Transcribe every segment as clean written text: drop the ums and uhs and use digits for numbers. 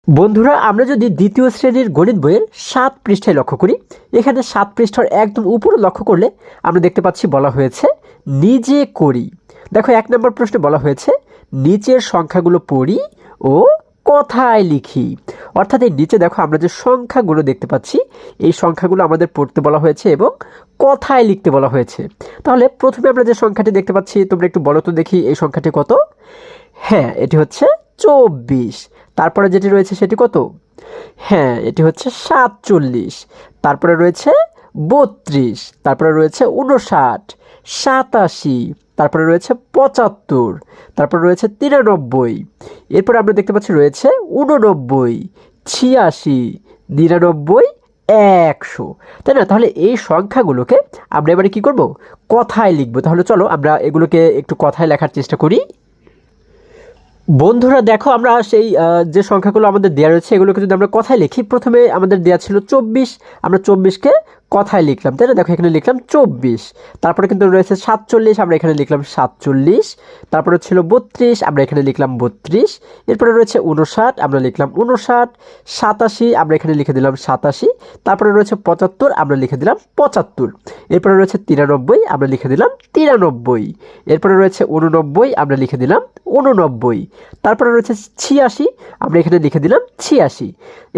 বন্ধুরা, আমরা যদি দ্বিতীয় শ্রেণীর গণিত বইয়ের ৭ পৃষ্ঠায় লক্ষ্য করি, এখানে ৭ পৃষ্ঠার একদম উপরে লক্ষ্য করলে আমরা দেখতে পাচ্ছি বলা হয়েছে নিজে করি। দেখো ১ নম্বর প্রশ্নে বলা হয়েছে নিচের সংখ্যাগুলো পড়ি ও কথায় লিখি। অর্থাৎ এই নিচে দেখো আমরা যে সংখ্যাগুলো দেখতে পাচ্ছি এই সংখ্যাগুলো আমাদের পড়তে বলা হয়েছে এবং কথায় লিখতে বলা হয়েছে। তাহলে প্রথমে আমরা যে সংখ্যাটি দেখতে পাচ্ছি, তোমরা একটু বলো তো দেখি এই সংখ্যাটি কত? হ্যাঁ, এটি হচ্ছে ২৪। তারপরে যেটি রয়েছে সেটি কত? হ্যাঁ, এটি হচ্ছে ৪৭। তারপরে রয়েছে ৩২। তারপরে রয়েছে ৫৯, ৮৭। তারপরে রয়েছে ৭৫। তারপরে রয়েছে ৯৩। এরপরে আমরা দেখতে পাচ্ছি রয়েছে ৮৯, ৮৬, ৯৯, ১০০। তাই না? তাহলে এই সংখ্যাগুলোকে আমরা এবারে কি করব? কথায় লিখব। তাহলে চলো আমরা এগুলোকে একটু কথায় লেখার চেষ্টা করি। বন্ধুরা দেখো, আমরা সেই যে সংখ্যাগুলো আমাদের দেওয়া রয়েছে এগুলোকে যদি আমরা কথায় লিখি, প্রথমে আমাদের দেওয়া ছিল ২৪, আমরা ২৪কে কথায় লিখলাম, তাই না? দেখো এখানে লিখলাম ২৪। তারপরে কিন্তু রয়েছে ৪৭, আমরা এখানে লিখলাম ৪৭। তারপরে ছিল ৩২, আমরা এখানে লিখলাম ৩২। এরপরে রয়েছে ৫৯, আমরা লিখলাম ৫৯। ৮৭, আমরা এখানে লিখে দিলাম ৮৭। তারপরে রয়েছে ৭৫, আমরা লিখে দিলাম ৭৫। এরপরে রয়েছে ৯৩, আমরা লিখে দিলাম ৯৩। এরপরে রয়েছে ৮৯, আমরা লিখে দিলাম ৮৯। তারপরে রয়েছে ৮৬, আমরা এখানে লিখে দিলাম ৮৬।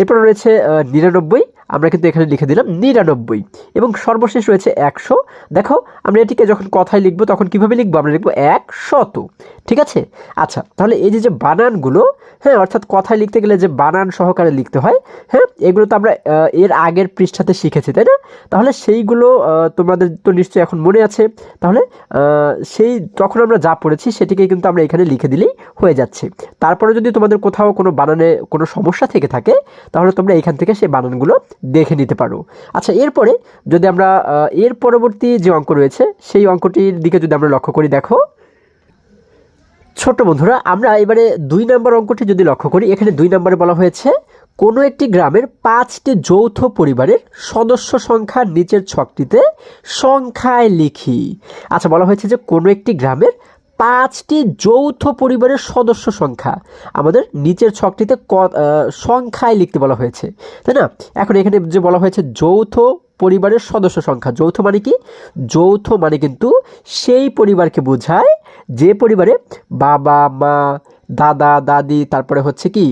এরপরে রয়েছে ৯৯, আমরা কিন্তু এখানে লিখে দিলাম ৯৯। এবং সর্বশেষ রয়েছে ১০০। দেখো আমরা এটিকে যখন কথায় লিখবো তখন কিভাবে লিখবো? আমরা লিখবো ১০০। ঠিক আছে? আচ্ছা, তাহলে এই যে বানানগুলো, হ্যাঁ, অর্থাৎ কথায় লিখতে গেলে যে বানান সহকারে লিখতে হয়, হ্যাঁ, এগুলো তো আমরা এর আগের পৃষ্ঠাতে শিখেছি, তাই না? তাহলে সেইগুলো তোমাদের তো নিশ্চয়ই এখন মনে আছে। তাহলে সেই তখন আমরা যা পড়েছি সেটিকে কিন্তু আমরা এখানে লিখে দিলেই হয়ে যাচ্ছে। তারপরে যদি তোমাদের কোথাও কোনো বানানে কোনো সমস্যা থেকে থাকে তাহলে তোমরা এখান থেকে সেই বানানগুলো দেখে নিতে পারো। আচ্ছা, এরপরে যদি আমরা এর পরবর্তী যে অঙ্ক রয়েছে সেই অঙ্কটির দিকে যদি আমরা লক্ষ্য করি, দেখো ছোট বন্ধুরা, আমরা এবারে ২ নম্বর অঙ্কটি যদি লক্ষ্য করি, এখানে ২ নম্বরে বলা হয়েছে কোনো একটি গ্রামের ৫টি যৌথ পরিবারের সদস্য সংখ্যা নিচের ছকটিতে সংখ্যায় লিখি। আচ্ছা, বলা হয়েছে যে কোনো একটি গ্রামের ৫টি যৌথ পরিবারের সদস্য সংখ্যা আমাদের নিচের ছকটিতে সংখ্যায় লিখতে বলা হয়েছে, তাই না? এখন এখানে যে বলা হয়েছে যৌথ পরিবারের সদস্য সংখ্যা, যৌথ মানে কি? যৌথ মানে কিন্তু সেই পরিবারকে বোঝায় যে পরিবারে বাবা মা, দাদা দাদি, তারপরে হচ্ছে কি,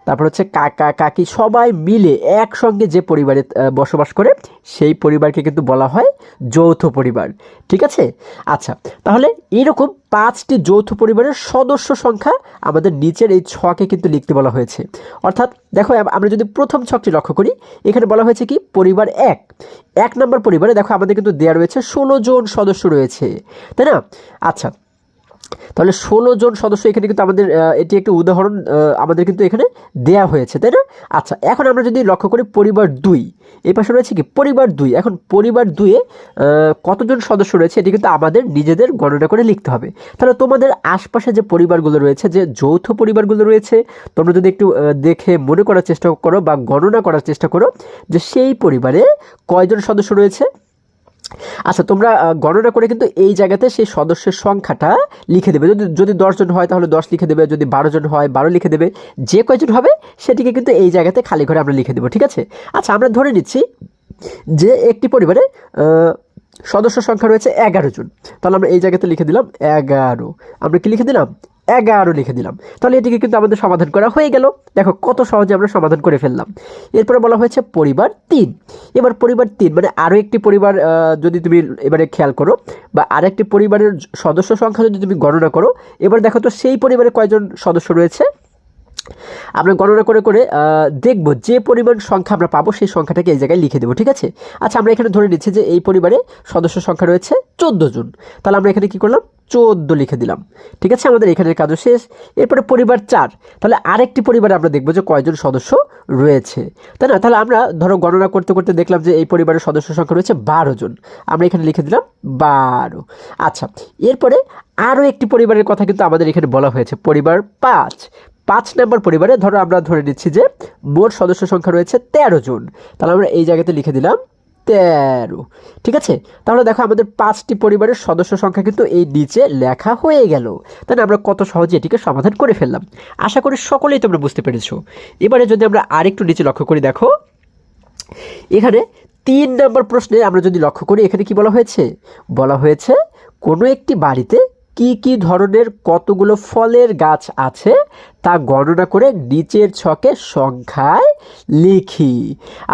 তারপরে হচ্ছে কাকা কাকি সবাই মিলে একসঙ্গে যে পরিবারে বসবাস করে সেই পরিবারকে কিন্তু বলা হয় যৌথ পরিবার। ঠিক আছে? আচ্ছা, তাহলে এরকম ৫টি যৌথ পরিবারের সদস্য সংখ্যা আমাদের নিচের এই ছকে কিন্তু লিখতে বলা হয়েছে। অর্থাৎ দেখো আমরা যদি প্রথম ছকটি লক্ষ্য করি, এখানে বলা হয়েছে কি পরিবার ১ নম্বর পরিবারে দেখো আমাদের কিন্তু দেওয়া রয়েছে ১৬ জন সদস্য রয়েছে, তাই না? আচ্ছা, তাহলে ১৬ জন সদস্য এখানে কিন্তু আমাদের এটি একটি উদাহরণ আমাদের কিন্তু এখানে দেয়া হয়েছে, তাই না? আচ্ছা, এখন আমরা যদি লক্ষ্য করি পরিবার ২, এই পাশে রয়েছে কি পরিবার ২। এখন পরিবার ২-এ কতজন সদস্য রয়েছে এটি কিন্তু আমাদের নিজেদের গণনা করে লিখতে হবে। তাহলে তোমাদের আশপাশে যে পরিবারগুলো রয়েছে, যে যৌথ পরিবারগুলো রয়েছে, তোমরা যদি একটু দেখে মনে করার চেষ্টা করো বা গণনা করার চেষ্টা করো যে সেই পরিবারে কয়জন সদস্য রয়েছে। আচ্ছা, তোমরা গণনা করে কিন্তু এই জায়গাতে সেই সদস্যের সংখ্যাটা লিখে দেবে। যদি ১০ জন হয় তাহলে ১০ লিখে দেবে, যদি ১২ জন হয় ১২ লিখে দেবে, যে কয়জন হবে সেটিকে কিন্তু এই জায়গাতে খালি ঘরে আমরা লিখে দেবো। ঠিক আছে? আচ্ছা, আমরা ধরে নিচ্ছি যে একটি পরিবারে সদস্য সংখ্যা রয়েছে ১১ জন। তাহলে আমরা এই জায়গাতে লিখে দিলাম ১১। আমরা কি লিখে দিলাম? ১১ লিখে দিলাম। তাহলে এটিকে কিন্তু আমাদের সমাধান করা হয়ে গেল। দেখো কত সহজে আমরা সমাধান করে ফেললাম। এরপরে বলা হয়েছে পরিবার ৩। এবার পরিবার ৩ মানে আরও একটি পরিবার যদি তুমি এবারে খেয়াল করো বা আরেকটি পরিবারের সদস্য সংখ্যা যদি তুমি গণনা করো, এবার দেখো তো সেই পরিবারে কয়জন সদস্য রয়েছে। আমরা গণনা করে করে দেখব যে পরিমাণ সংখ্যা আমরা পাবো সেই সংখ্যাটাকে এই জায়গায় লিখে দেবো। ঠিক আছে? আচ্ছা, আমরা এখানে ধরে নিচ্ছি যে এই পরিবারে সদস্য সংখ্যা রয়েছে ১৪ জন। তাহলে আমরা এখানে কি করলাম? ১৪ লিখে দিলাম। ঠিক আছে? আমাদের এখানের কাজও শেষ। এরপরে পরিবার ৪। তাহলে আরেকটি পরিবারে আমরা দেখবো যে কয়জন সদস্য রয়েছে, তাই না? তাহলে আমরা ধরো গণনা করতে করতে দেখলাম যে এই পরিবারের সদস্য সংখ্যা রয়েছে ১২ জন। আমরা এখানে লিখে দিলাম ১২। আচ্ছা, এরপরে আরও একটি পরিবারের কথা কিন্তু আমাদের এখানে বলা হয়েছে, পরিবার ৫ নম্বর পরিবারে ধরো আমরা ধরে নিচ্ছি যে মোট সদস্য সংখ্যা রয়েছে ১৩ জন। তাহলে আমরা এই জায়গাতে লিখে দিলাম 13। ঠিক আছে, তাহলে দেখো আমাদের 5টি পরিবারের সদস্য সংখ্যা কিন্তু এই নিচে লেখা হয়ে গেল। তাই না, আমরা কত সহজে এটিকে সমাধান করে ফেললাম। আশা করি সকলেই তোমরা বুঝতে পেরেছো। এবারে যদি আমরা আরেকটু নিচে লক্ষ্য করি, দেখো এখানে 3 নম্বর প্রশ্নে আমরা যদি লক্ষ্য করি, এখানে কি বলা হয়েছে কোনো একটি বাড়িতে কি কি ধরনের কতগুলো ফলের গাছ আছে তা গণনা করে নিচের ছকে সংখ্যায় লিখি।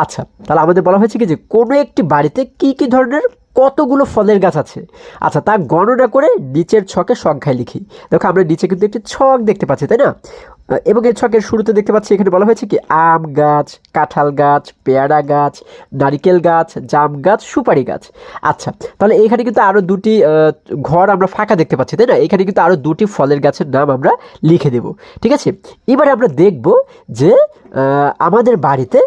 আচ্ছা, তাহলে আমাদের বলা হয়েছে কি যে কোনো একটি বাড়িতে কি কি ধরনের কতগুলো ফলের গাছ আছে, আচ্ছা তা গণনা করে নিচের ছকে সংখ্যায় লিখি। দেখো আমরা নিচে কিন্তু একটি ছক দেখতে পাচ্ছি, তাই না? এবং এই ছকের শুরুতে দেখতে পাচ্ছি এখানে বলা হয়েছে কি আম গাছ, কাঁঠাল গাছ, পেয়ারা গাছ, নারিকেল গাছ, জাম গাছ, সুপারি গাছ। আচ্ছা, তাহলে এখানে কিন্তু আরও দুটি ঘর আমরা ফাঁকা দেখতে পাচ্ছি, তাই না? এখানে কিন্তু আরও দুটি ফলের গাছের নাম আমরা লিখে দেব। ঠিক আছে, এবারে আমরা দেখব যে আমাদের বাড়িতে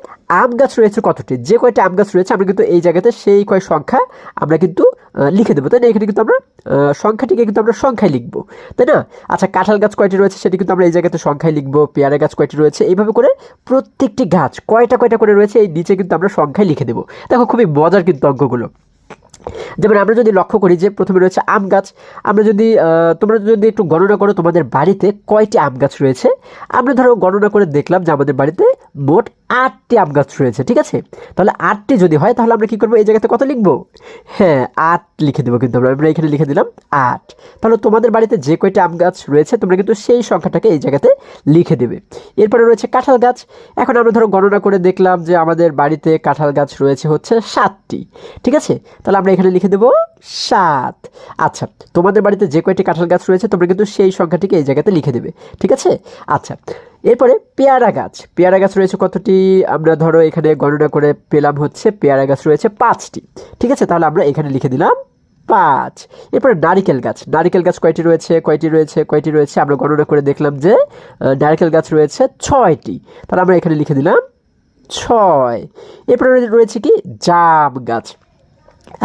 আম গাছ রয়েছে কতটি, যে কয়টা আম গাছ রয়েছে আমরা কিন্তু এই জায়গাতে সেই কয় সংখ্যা আমরা কিন্তু লিখে দেবো, তাই না? এখানে কিন্তু আমরা সংখ্যাটিকে কিন্তু আমরা সংখ্যায় লিখবো, তাই না? আচ্ছা, কাঁঠাল গাছ কয়টি রয়েছে সেটি কিন্তু আমরা এই জায়গাতে সংখ্যায় লিখবো, পেয়ারা গাছ কয়টি রয়েছে, এইভাবে করে প্রত্যেকটি গাছ কয়টা করে রয়েছে এই নিচে কিন্তু আমরা সংখ্যায় লিখে দেবো। দেখো খুবই মজার কিন্তু অঙ্কগুলো। যেমন আমরা যদি লক্ষ্য করি যে প্রথমে রয়েছে আম গাছ, আমরা যদি তোমরা যদি একটু গণনা করো তোমাদের বাড়িতে কয়টি আম গাছ রয়েছে, আমরা ধরো গণনা করে দেখলাম যে আমাদের বাড়িতে মোট 8টি আম গাছ রয়েছে। ঠিক আছে, তাহলে 8টি যদি হয় তাহলে আমরা কি করবো, এই জায়গাতে কত লিখবো? হ্যাঁ, 8 লিখে দেবো। কিন্তু আমরা এখানে লিখে দিলাম 8। তাহলে তোমাদের বাড়িতে যে কয়টি আম গাছ রয়েছে তোমরা কিন্তু সেই সংখ্যাটাকে এই জায়গাতে লিখে দেবে। এরপরে রয়েছে কাঁঠাল গাছ। এখন আমরা ধরো গণনা করে দেখলাম যে আমাদের বাড়িতে কাঁঠাল গাছ রয়েছে হচ্ছে 7টি। ঠিক আছে, তাহলে আমরা এখানে লিখে দেবো 7। আচ্ছা, তোমাদের বাড়িতে যে কয়টি কাঁঠাল গাছ রয়েছে তোমরা কিন্তু সেই সংখ্যাটিকে এই জায়গাতে লিখে দেবে। ঠিক আছে, আচ্ছা এরপরে পেয়ারা গাছ রয়েছে কতটি, আমরা ধরো এখানে গণনা করে পেলাম হচ্ছে পেয়ারা গাছ রয়েছে 5টি। ঠিক আছে, তাহলে আমরা এখানে লিখে দিলাম 5। এরপরে নারিকেল গাছ কয়টি রয়েছে আমরা গণনা করে দেখলাম যে নারকেল গাছ রয়েছে 6টি। তাহলে আমরা এখানে লিখে দিলাম 6। এরপরে রয়েছে কি জাম গাছ।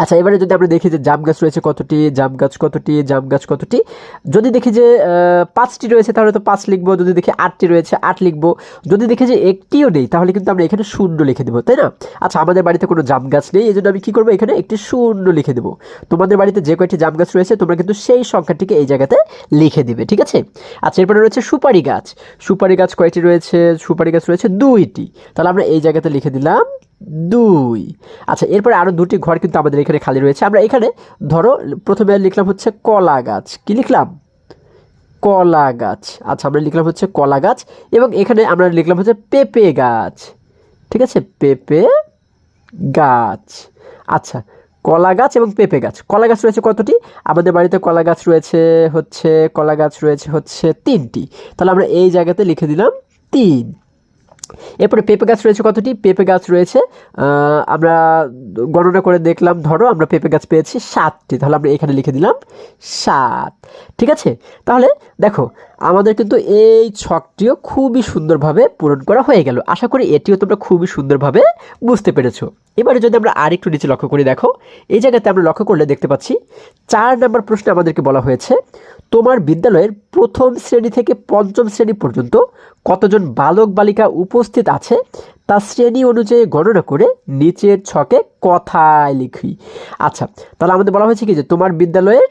আচ্ছা, এবারে যদি আমরা দেখি যে জাম গাছ রয়েছে কতটি, যদি দেখি যে 5টি রয়েছে তাহলে তো 5 লিখবো, যদি দেখি 8টি রয়েছে 8 লিখবো, যদি দেখি যে একটিও নেই তাহলে কিন্তু আমরা এখানে 0 লিখে দেবো, তাই না? আচ্ছা, আমাদের বাড়িতে কোনো জাম গাছ নেই, এই জন্য আমি কী করবো, এখানে একটি 0 লিখে দেবো। তোমাদের বাড়িতে যে কয়টি জাম গাছ রয়েছে তোমরা কিন্তু সেই সংখ্যাটিকে এই জায়গাতে লিখে দিবে। ঠিক আছে, আচ্ছা এরপরে রয়েছে সুপারি গাছ কয়টি রয়েছে, সুপারি গাছ রয়েছে 2টি। তাহলে আমরা এই জায়গাতে লিখে দিলাম 2। আচ্ছা, এরপরে আরও 2টি ঘর কিন্তু আমাদের এখানে খালি রয়েছে। আমরা এখানে ধরো প্রথমে লিখলাম হচ্ছে কলা গাছ, কি লিখলাম? কলা গাছ। আচ্ছা, আমরা লিখলাম হচ্ছে কলা গাছ, এবং এখানে আমরা লিখলাম হচ্ছে পেঁপে গাছ। ঠিক আছে, পেঁপে গাছ। আচ্ছা, কলা গাছ এবং পেঁপে গাছ। কলা গাছ রয়েছে কতটি, আমাদের বাড়িতে কলা গাছ রয়েছে হচ্ছে 3টি। তাহলে আমরা এই জায়গাতে লিখে দিলাম 3। এরপরে পেঁপে গাছ রয়েছে কতটি, পেঁপে গাছ রয়েছে আমরা গণনা করে দেখলাম, ধরো আমরা পেঁপে গাছ পেয়েছি 7টি। তাহলে আমরা এখানে লিখে দিলাম 7। ঠিক আছে, তাহলে দেখো আমাদের কিন্তু এই ছকটিও খুবই সুন্দরভাবে পূরণ করা হয়ে গেল। আশা করি এটিও তোমরা খুবই সুন্দরভাবে বুঝতে পেরেছো। এবারে যদি আমরা আরেকটু নিচে লক্ষ্য করি, দেখো এই জায়গাতে আমরা লক্ষ্য করলে দেখতে পাচ্ছি 4 নম্বর প্রশ্নে আমাদেরকে বলা হয়েছে তোমার বিদ্যালয়ের প্রথম শ্রেণী থেকে 5ম শ্রেণী পর্যন্ত কতজন বালক বালিকা উপস্থিত আছে তা শ্রেণী অনুযায়ী গণনা করে নিচের ছকে কথায় লিখি। আচ্ছা, তাহলে আমাদের বলা হয়েছে কি যে তোমার বিদ্যালয়ের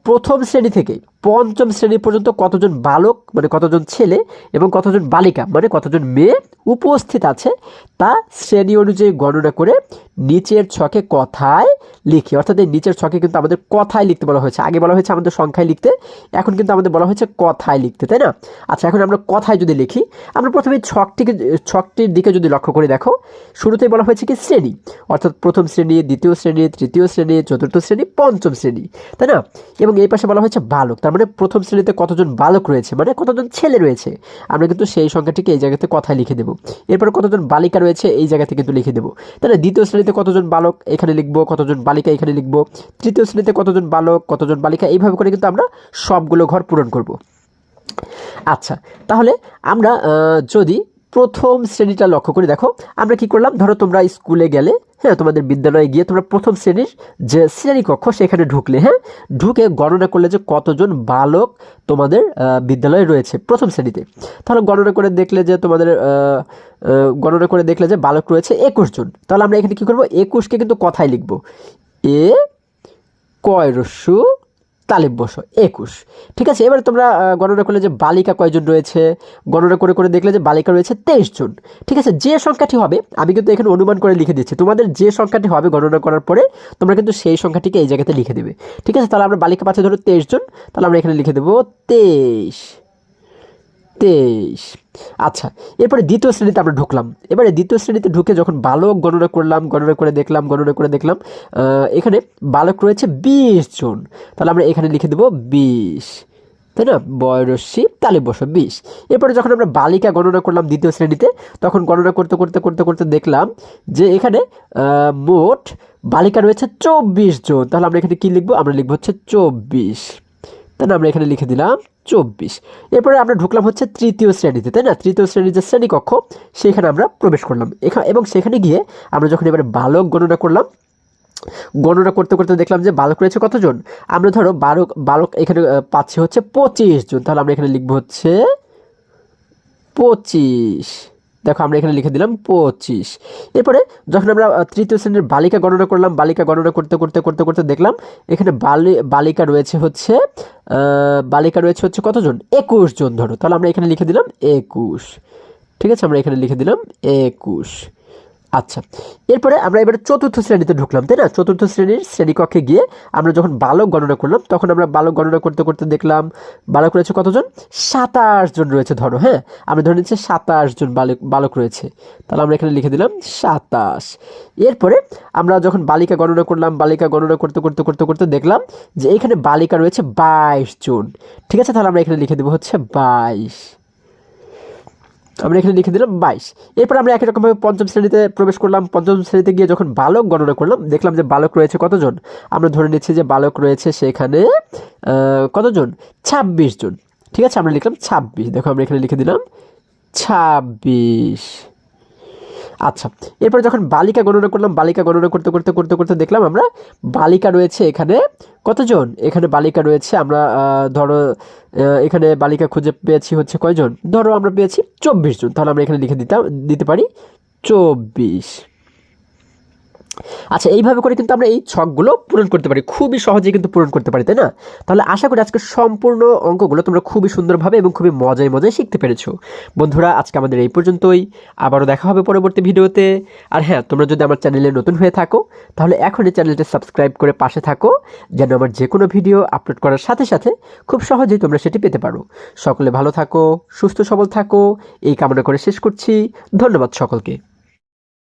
প্রথম শ্রেণী থেকে 5ম শ্রেণী পর্যন্ত কতজন বালক মানে কতজন ছেলে এবং কতজন বালিকা মানে কতজন মেয়ে উপস্থিত আছে তা শ্রেণী অনুযায়ী গণনা করে নিচের ছকে কথায় লিখি। অর্থাৎ এই নিচের ছকে কিন্তু আমাদের কথায় লিখতে বলা হয়েছে। আগে বলা হয়েছে আমাদের সংখ্যায় লিখতে, এখন কিন্তু আমাদের বলা হয়েছে কথায় লিখতে, তাই না? আচ্ছা, এখন আমরা কথায় যদি লিখি, আমরা প্রথমে ছকটির দিকে যদি লক্ষ্য করে দেখো, শুরুতেই বলা হয়েছে কি শ্রেণী, অর্থাৎ প্রথম শ্রেণী, দ্বিতীয় শ্রেণী, তৃতীয় শ্রেণী, চতুর্থ শ্রেণী, 5ম শ্রেণী, তাই না? এবং এই পাশে বলা হয়েছে বালক, তার মানে প্রথম শ্রেণীতে কতজন বালক রয়েছে মানে কতজন ছেলে রয়েছে, আমরা কিন্তু সেই সংখ্যাটিকে এই জায়গাতে কথায় লিখে দেবো। এরপর কতজন বালিকা রয়েছে এই জায়গাতে কিন্তু লিখে দেবো। তাহলে দ্বিতীয় শ্রেণীতে কতজন বালক এখানে লিখবো, কতজন বালিকা এখানে লিখবো, তৃতীয় শ্রেণীতে কতজন বালক কতজন বালিকা, এইভাবে করে কিন্তু আমরা সবগুলো ঘর পূরণ করব। আচ্ছা, তাহলে আমরা যদি প্রথম শ্রেণীটা লক্ষ্য করে দেখো আমরা কি করলাম, ধরো তোমরা স্কুলে গেলে, হ্যাঁ, তোমাদের বিদ্যালয়ে গিয়ে তোমরা প্রথম শ্রেণীর যে শ্রেণীকক্ষ সেখানে ঢুকলে, হ্যাঁ, ঢুকে গণনা করলে যে কতজন বালক তোমাদের বিদ্যালয়ে রয়েছে প্রথম শ্রেণীতে। তাহলে গণনা করে দেখলে যে বালক রয়েছে 21 জন। তাহলে আমরা এখানে কি করব, 21কে কিন্তু কথায় লিখব, এ কয় রস্যু তালিব বস 21। ঠিক আছে, এবারে তোমরা গণনা করলে যে বালিকা কয়জন রয়েছে, গণনা করে করে দেখলে যে বালিকা রয়েছে 23 জন। ঠিক আছে, যে সংখ্যাটি হবে, আমি কিন্তু এখানে অনুমান করে লিখে দিচ্ছি, তোমাদের যে সংখ্যাটি হবে গণনা করার পরে তোমরা কিন্তু সেই সংখ্যাটিকে এই জায়গাতে লিখে দেবে। ঠিক আছে, তাহলে আমরা বালিকা পাচ্ছে ধরো 23 জন, তাহলে আমরা এখানে লিখে দেবো 23। আচ্ছা, এরপরে দ্বিতীয় শ্রেণীতে আমরা ঢুকলাম। এবারে দ্বিতীয় শ্রেণীতে ঢুকে যখন বালক গণনা করলাম, গণনা করে দেখলাম এখানে বালক রয়েছে 20 জন। তাহলে আমরা এখানে লিখে দেবো 20, তাই না, বয়রস্যি তালিব বস 20। এরপরে যখন আমরা বালিকা গণনা করলাম দ্বিতীয় শ্রেণীতে, তখন গণনা করতে দেখলাম যে এখানে মোট বালিকা রয়েছে 24 জন। তাহলে আমরা এখানে কি লিখবো, আমরা লিখবো হচ্ছে 24, তাই না, আমরা এখানে লিখে দিলাম 24। এরপরে আমরা ঢুকলাম হচ্ছে তৃতীয় শ্রেণীতে, তাই না, তৃতীয় শ্রেণীর যে শ্রেণীকক্ষ সেখানে আমরা প্রবেশ করলাম এবং সেখানে গিয়ে আমরা যখন এবারে বালক গণনা করলাম, গণনা করতে দেখলাম যে বালক রয়েছে কতজন, আমরা ধরো বালক এখানে পাচ্ছি হচ্ছে 25 জন। তাহলে আমরা এখানে লিখবো হচ্ছে 25, দেখো আমরা এখানে লিখে দিলাম 25। এরপরে যখন আমরা তৃতীয় শ্রেণীর বালিকা গণনা করলাম, বালিকা গণনা করতে দেখলাম এখানে বালিকা রয়েছে হচ্ছে কতজন, 21 জন ধরো। তাহলে আমরা এখানে লিখে দিলাম 21। ঠিক আছে, আমরা এখানে লিখে দিলাম 21। আচ্ছা, এরপরে আমরা এবারে চতুর্থ শ্রেণীতে ঢুকলাম, তাই না, চতুর্থ শ্রেণীর শ্রেণীকক্ষে গিয়ে আমরা যখন বালক গণনা করলাম, তখন আমরা বালক গণনা করতে দেখলাম বালক রয়েছে কতজন, 27 জন রয়েছে ধরো, হ্যাঁ, আমরা ধরে নিচ্ছি 27 জন বালক রয়েছে। তাহলে আমরা এখানে লিখে দিলাম 27। এরপরে আমরা যখন বালিকা গণনা করলাম, বালিকা গণনা করতে দেখলাম যে এখানে বালিকা রয়েছে 22 জন। ঠিক আছে, তাহলে আমরা এখানে লিখে দেবো হচ্ছে 22, আমরা এখানে লিখে দিলাম 22। এরপর আমরা একই রকমভাবে পঞ্চম শ্রেণীতে প্রবেশ করলাম। পঞ্চম শ্রেণীতে গিয়ে যখন বালক গণনা করলাম, দেখলাম যে বালক রয়েছে কতজন, আমরা ধরে নিচ্ছি যে বালক রয়েছে সেখানে কতজন, 26 জন। ঠিক আছে, আমরা লিখলাম 26, দেখো আমরা এখানে লিখে দিলাম 26। আচ্ছা, এরপরে যখন বালিকা গণনা করলাম, বালিকা গণনা করতে দেখলাম আমরা বালিকা রয়েছে এখানে কতজন, এখানে বালিকা রয়েছে আমরা ধরো এখানে বালিকা খুঁজে পেয়েছি হচ্ছে কয়জন, ধরো আমরা পেয়েছি 24 জন। তাহলে আমরা এখানে লিখে দিতে পারি 24। আচ্ছা, এইভাবে করে কিন্তু আমরা এই ছকগুলো পূরণ করতে পারি, খুবই সহজেই কিন্তু পূরণ করতে পারি, তাই না। তাহলে আশা করি আজকে সম্পূর্ণ অঙ্কগুলো তোমরা খুবই সুন্দরভাবে এবং খুবই মজায় শিখতে পেরেছো। বন্ধুরা, আজকে আমাদের এই পর্যন্তই, আবারও দেখা হবে পরবর্তী ভিডিওতে। আর হ্যাঁ, তোমরা যদি আমার চ্যানেলে নতুন হয়ে থাকো তাহলে এখনই চ্যানেলটি সাবস্ক্রাইব করে পাশে থাকো, যেন আমার যে কোনো ভিডিও আপলোড করার সাথে সাথে খুব সহজেই তোমরা সেটি পেতে পারো। সকলে ভালো থাকো, সুস্থ সবল থাকো, এই কামনা করে শেষ করছি। ধন্যবাদ সকলকে।